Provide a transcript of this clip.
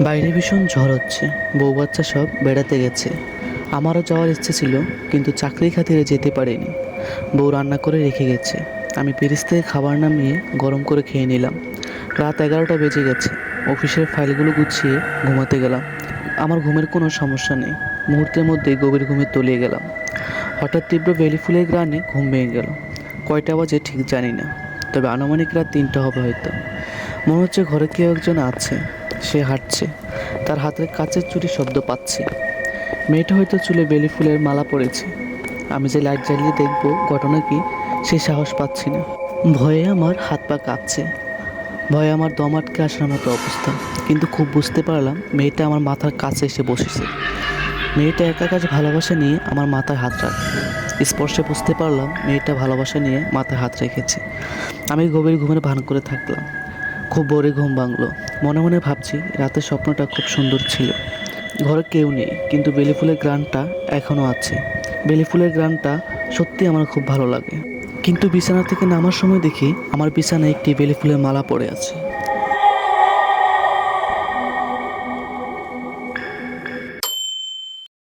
বাইরে ভীষণ ঝড় হচ্ছে। বউ বাচ্চা সব বেড়াতে গেছে। আমারও যাওয়ার ইচ্ছে ছিল, কিন্তু চাকরির খাতিরে যেতে পারিনি। বউ রান্না করে রেখে গেছে। আমি ফ্রিজ থেকে খাবার নামিয়ে গরম করে খেয়ে নিলাম। রাত 11টা বেজে গেছে। অফিসের ফাইলগুলো গুছিয়ে ঘুমাতে গেলাম। আমার ঘুমের কোনো সমস্যা নেই। মুহূর্তের মধ্যেই গভীর ঘুমে তলিয়ে গেলাম। হঠাৎ তীব্র বেলি ফুলের গ্রানে ঘুম ভেঙে গেল। কয়টা বাজে ঠিক জানি না, তবে আনুমানিক রাত 3টা হবে হয়তো। মনে হচ্ছে ঘরে কেউ একজন আছে। সে হাঁটছে। তার হাতের কাচের চুড়ি শব্দ পাচ্ছি। মেয়েটা হয়তো চুলে বেলি ফুলের মালা পড়েছে। আমি যে লাইট জ্বালিয়ে দেখব ঘটনা কি, সেই সাহস পাচ্ছি না। ভয়ে আমার হাত পা কাঁপছে। ভয়ে আমার দম আটকে আসার মতো অবস্থা। কিন্তু খুব বুঝতে পারলাম মেয়েটা আমার মাথার কাছে এসে বসেছে। মেয়েটা একা কাজ ভালোবাসা নিয়ে আমার মাথায় হাত রাখে। স্পর্শে বুঝতে পারলাম মেয়েটা ভালোবাসা নিয়ে মাথায় হাত রেখেছে। আমি গভীর ঘুমের ভান করে থাকলাম। খুব ভোরে ঘুম ভাঙলো। মনে মনে ভাবছি রাতের স্বপ্নটা খুব সুন্দর ছিল। ঘরে কেউ নেই, কিন্তু বেলি ফুলের ঘ্রাণটা এখনও আছে। বেলি ফুলের ঘ্রাণটা সত্যি আমার খুব ভালো লাগে। কিন্তু বিছানা থেকে নামার সময় দেখি আমার বিছানায় একটি বেলি ফুলের মালা পড়ে আছে।